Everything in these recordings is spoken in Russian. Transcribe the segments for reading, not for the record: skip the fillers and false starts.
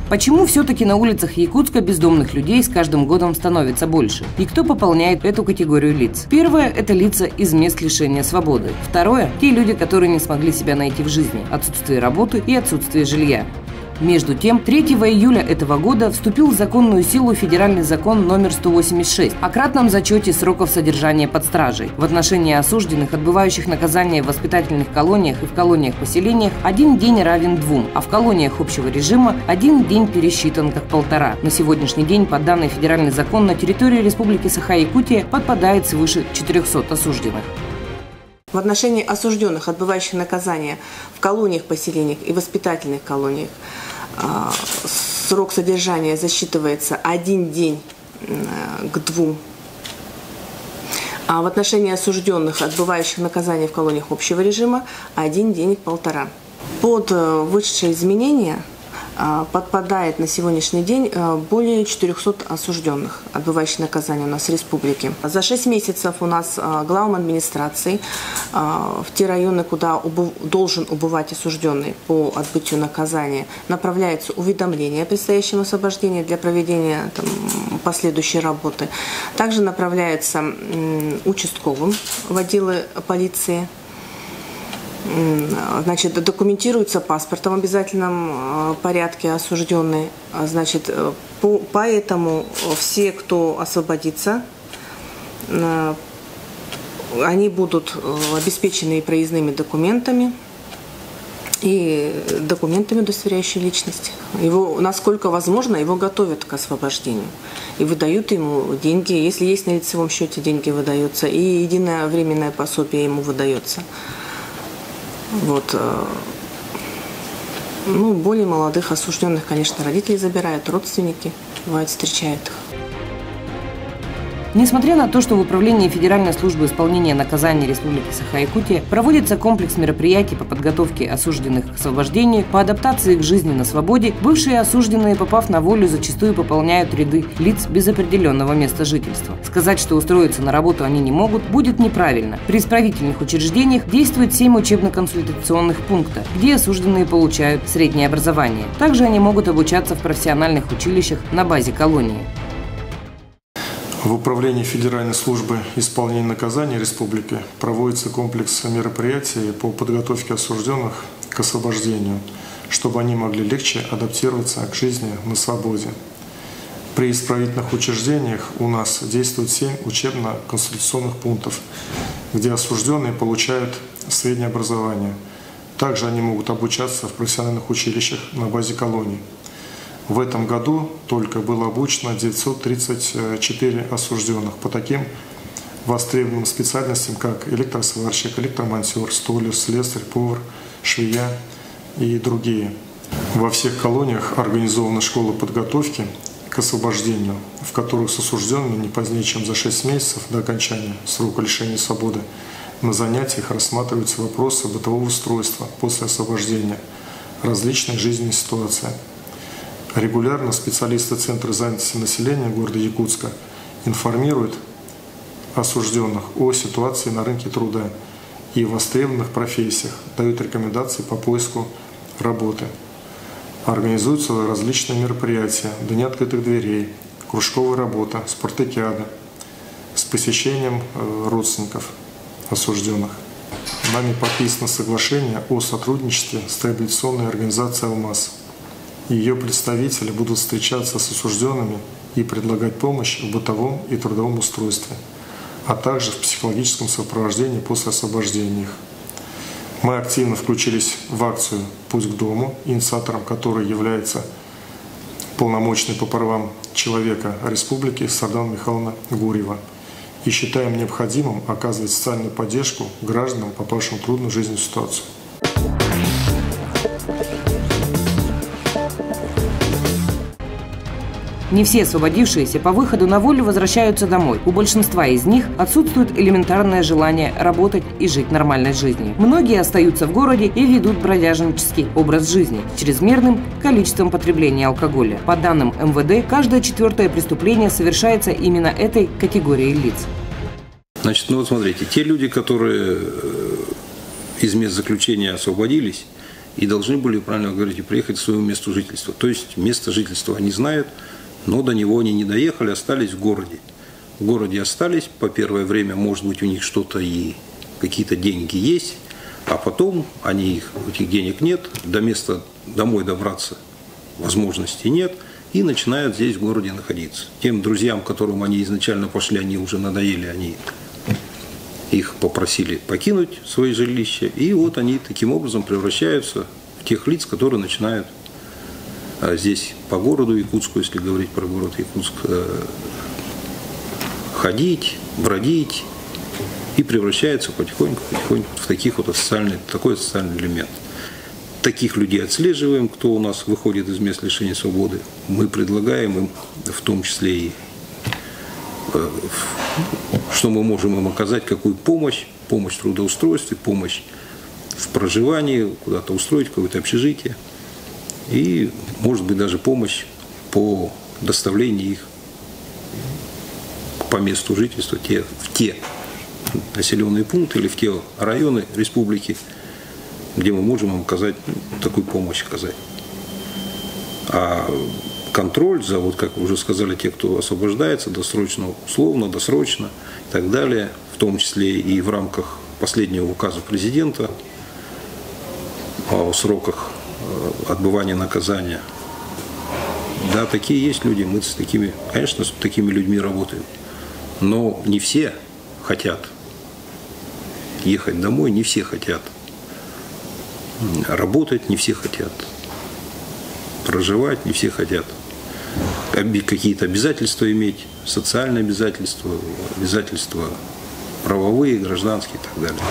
Почему все-таки на улицах Якутска бездомных людей с каждым годом становится больше? И кто пополняет эту категорию лиц? Первое – это лица из мест лишения свободы. Второе – те люди, которые не смогли себя найти в жизни, отсутствие работы и отсутствие жилья. Между тем, 3 июля этого года вступил в законную силу федеральный закон номер 186 о кратном зачете сроков содержания под стражей. В отношении осужденных, отбывающих наказание в воспитательных колониях и в колониях-поселениях, 1 день равен 2, а в колониях общего режима 1 день пересчитан как 1,5. На сегодняшний день, по данный федеральный закон, на территории Республики Саха-Якутия подпадает свыше 400 осужденных. В отношении осужденных, отбывающих наказание в колониях, поселениях и воспитательных колониях, срок содержания засчитывается 1 день к 2. А в отношении осужденных, отбывающих наказание в колониях общего режима, 1 день к 1,5. Под высшее изменение подпадает на сегодняшний день более 400 осужденных, отбывающих наказание у нас в республике. За 6 месяцев у нас главам администрации в те районы, куда должен убывать осужденный по отбытию наказания, направляется уведомление о предстоящем освобождении для проведения последующей работы. Также направляется участковым в отделы полиции. Значит, документируется паспортом в обязательном порядке осужденный. Значит, поэтому все, кто освободится, они будут обеспечены проездными документами и документами, удостоверяющими личность. Его, насколько возможно, его готовят к освобождению. И выдают ему деньги. Если есть на лицевом счете, деньги выдаются. И единое временное пособие ему выдается. Вот. Ну, более молодых осужденных, конечно, родители забирают, родственники, бывает, встречают их. Несмотря на то, что в Управлении Федеральной службы исполнения наказаний Республики Саха-Якутия проводится комплекс мероприятий по подготовке осужденных к освобождению, по адаптации к жизни на свободе, бывшие осужденные, попав на волю, зачастую пополняют ряды лиц без определенного места жительства. Сказать, что устроиться на работу они не могут, будет неправильно. При исправительных учреждениях действует 7 учебно-консультационных пунктов, где осужденные получают среднее образование. Также они могут обучаться в профессиональных училищах на базе колонии. В Управлении Федеральной службы исполнения наказаний Республики проводится комплекс мероприятий по подготовке осужденных к освобождению, чтобы они могли легче адаптироваться к жизни на свободе. При исправительных учреждениях у нас действует 7 учебно-консультационных пунктов, где осужденные получают среднее образование. Также они могут обучаться в профессиональных училищах на базе колоний. В этом году только было обучено 934 осужденных по таким востребованным специальностям, как электросварщик, электромонтер, столяр, слесарь, повар, швея и другие. Во всех колониях организованы школы подготовки к освобождению, в которых с осужденными не позднее, чем за 6 месяцев до окончания срока лишения свободы на занятиях рассматриваются вопросы бытового устройства после освобождения, различные жизненные ситуации. Регулярно специалисты Центра занятости населения города Якутска информируют осужденных о ситуации на рынке труда и востребованных профессиях, дают рекомендации по поиску работы. Организуются различные мероприятия, дни открытых дверей, кружковая работа, спартакиада с посещением родственников осужденных. Нами подписано соглашение о сотрудничестве с реабилитационной организацией «Алмаз». Ее представители будут встречаться с осужденными и предлагать помощь в бытовом и трудовом устройстве, а также в психологическом сопровождении после освобождения их. Мы активно включились в акцию «Путь к дому», инициатором которой является полномочный по правам человека Республики Сардана Михайловна Гурьева, и считаем необходимым оказывать социальную поддержку гражданам, попавшим в трудную жизненную ситуацию. Не все освободившиеся по выходу на волю возвращаются домой. У большинства из них отсутствует элементарное желание работать и жить нормальной жизнью. Многие остаются в городе и ведут бродяжнический образ жизни с чрезмерным количеством потребления алкоголя. По данным МВД, каждое 4-е преступление совершается именно этой категорией лиц. Значит, ну вот смотрите, те люди, которые из мест заключения освободились и должны были, правильно вы говорите, приехать к своему месту жительства. То есть место жительства они знают, но до него они не доехали, остались в городе. В городе остались, по первое время, может быть, у них что-то и какие-то деньги есть, а потом этих денег нет, до места домой добраться возможности нет, и начинают здесь в городе находиться. Тем друзьям, которым они изначально пошли, они уже надоели, они их попросили покинуть свои жилища, и вот они таким образом превращаются в тех лиц, которые начинают здесь по городу Якутску, если говорить про город Якутск, ходить, бродить, и превращаются потихоньку в такой социальный элемент. Таких людей отслеживаем, кто у нас выходит из мест лишения свободы. Мы предлагаем им, в том числе и что мы можем им оказать, какую помощь в трудоустройстве, помощь в проживании, куда-то устроить, какое-то общежитие. И, может быть, даже помощь по доставлению их по месту жительства в те населенные пункты или в те районы республики, где мы можем им оказать, такую помощь оказать. А контроль за, вот как вы уже сказали, те, кто освобождается досрочно, условно, досрочно и так далее, в том числе и в рамках последнего указа президента о сроках отбывания наказания. Да, такие есть люди, мы конечно, с такими людьми работаем. Но не все хотят ехать домой, не все хотят работать, не все хотят проживать, не все хотят какие-то обязательства иметь, социальные обязательства, обязательства правовые, гражданские и так далее.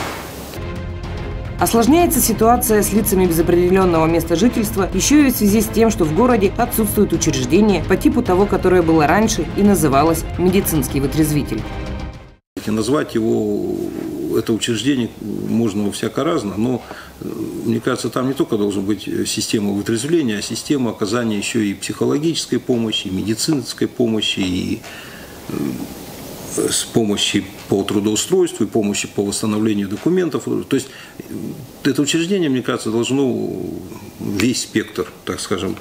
Осложняется ситуация с лицами без определенного места жительства еще и в связи с тем, что в городе отсутствует учреждение по типу того, которое было раньше и называлось медицинский вытрезвитель. Назвать его, это учреждение, можно всяко-разно, но, мне кажется, там не только должна быть система вытрезвления, а система оказания еще и психологической помощи, и медицинской помощи, и с помощи по трудоустройству, и помощи по восстановлению документов. То есть это учреждение, мне кажется, должно весь спектр, так скажем,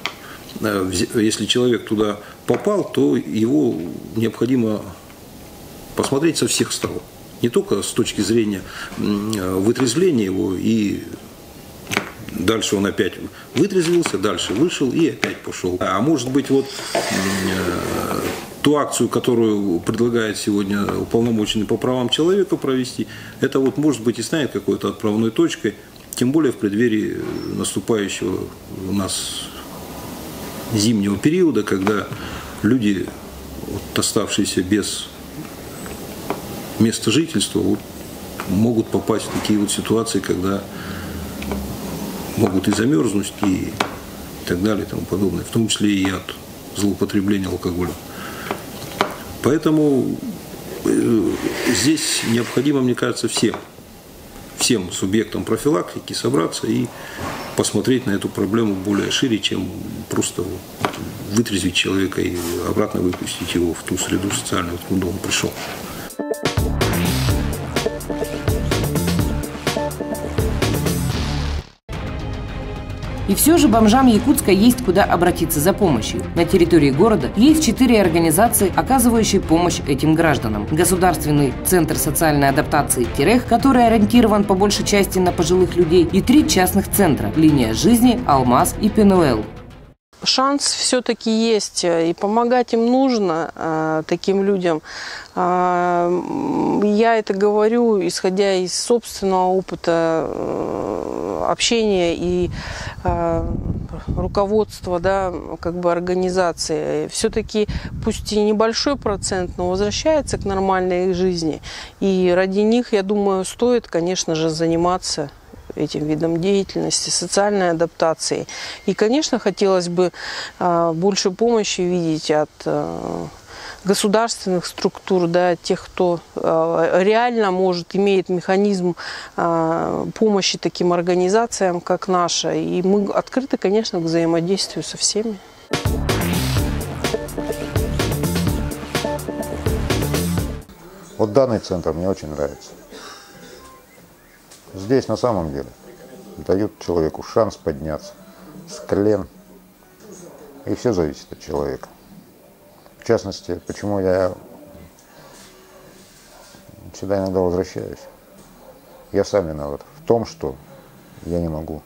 если человек туда попал, то его необходимо посмотреть со всех сторон. Не только с точки зрения вытрезвления его, и дальше он опять вытрезвился, дальше вышел и опять пошел. А может быть, вот ту акцию, которую предлагает сегодня уполномоченный по правам человека провести, это вот может быть и станет какой-то отправной точкой, тем более в преддверии наступающего у нас зимнего периода, когда люди, вот, оставшиеся без места жительства, вот, могут попасть в такие вот ситуации, когда могут и замерзнуть, и так далее, и тому подобное, в том числе и от злоупотребления алкоголем. Поэтому здесь необходимо, мне кажется, всем субъектам профилактики собраться и посмотреть на эту проблему более шире, чем просто вытрезвить человека и обратно выпустить его в ту среду социальную, откуда он пришел. И все же бомжам Якутска есть куда обратиться за помощью. На территории города есть 4 организации, оказывающие помощь этим гражданам. Государственный центр социальной адаптации «Терех», который ориентирован по большей части на пожилых людей, и 3 частных центра – «Линия жизни», «Алмаз» и «Пенуэл». Шанс все-таки есть, и помогать им нужно, таким людям. Я это говорю, исходя из собственного опыта общения и руководства, да, как бы организации. Все-таки, пусть и небольшой процент, но возвращается к нормальной жизни. И ради них, я думаю, стоит, конечно же, заниматься этим видом деятельности, социальной адаптацией. И, конечно, хотелось бы больше помощи видеть от государственных структур, да, тех, кто реально имеет механизм помощи таким организациям, как наша. И мы открыты, конечно, к взаимодействию со всеми. Вот данный центр мне очень нравится. Здесь на самом деле дают человеку шанс подняться с колен. И все зависит от человека. В частности, почему я сюда иногда возвращаюсь. Я сам виноват в том, что я не могу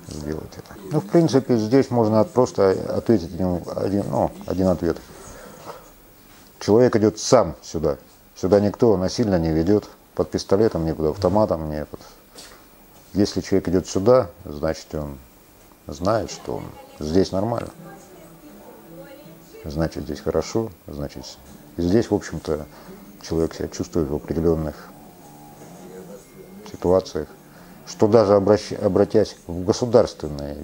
сделать это. Ну, в принципе, здесь можно просто ответить один ответ. Человек идет сам сюда. Сюда никто насильно не ведет. Под пистолетом, ни под автоматом, ни под... Если человек идет сюда, значит, он знает, что он здесь нормально. Значит, здесь хорошо, значит, и здесь, в общем-то, человек себя чувствует в определенных ситуациях, что даже обратясь в государственные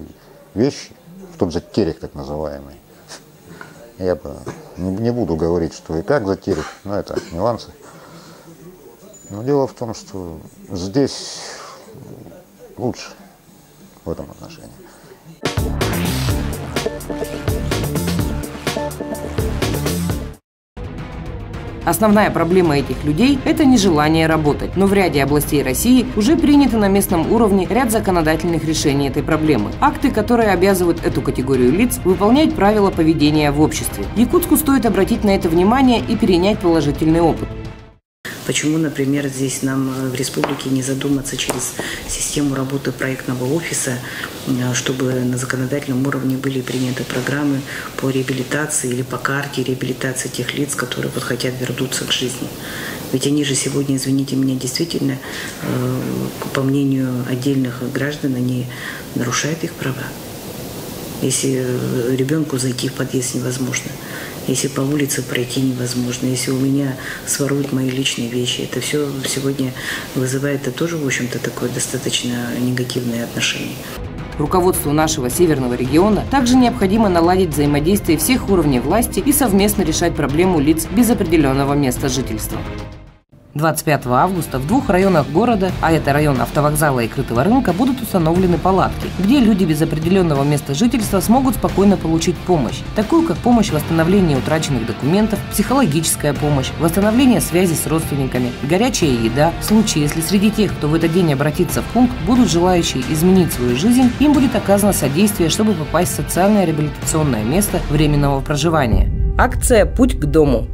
вещи, в тот же Терех так называемый, я не буду говорить, что и как за Терех, но это нюансы. Но дело в том, что здесь лучше в этом отношении. Основная проблема этих людей – это нежелание работать. Но в ряде областей России уже приняты на местном уровне ряд законодательных решений этой проблемы. Акты, которые обязывают эту категорию лиц выполнять правила поведения в обществе. Якутску стоит обратить на это внимание и перенять положительный опыт. Почему, например, здесь нам в республике не задуматься через систему работы проектного офиса, чтобы на законодательном уровне были приняты программы по реабилитации или по карте реабилитации тех лиц, которые вот хотят вернуться к жизни. Ведь они же сегодня, извините меня, действительно, по мнению отдельных граждан, они нарушают их права. Если ребенку зайти в подъезд невозможно, если по улице пройти невозможно, если у меня своруют мои личные вещи, это все сегодня вызывает тоже, в общем-то, такое достаточно негативное отношение. Руководству нашего северного региона также необходимо наладить взаимодействие всех уровней власти и совместно решать проблему лиц без определенного места жительства. 25 августа в 2 районах города, а это район автовокзала и крытого рынка, будут установлены палатки, где люди без определенного места жительства смогут спокойно получить помощь, такую как помощь в восстановлении утраченных документов, психологическая помощь, восстановление связи с родственниками, горячая еда. В случае, если среди тех, кто в этот день обратится в пункт, будут желающие изменить свою жизнь, им будет оказано содействие, чтобы попасть в социальное реабилитационное место временного проживания. Акция «Путь к дому».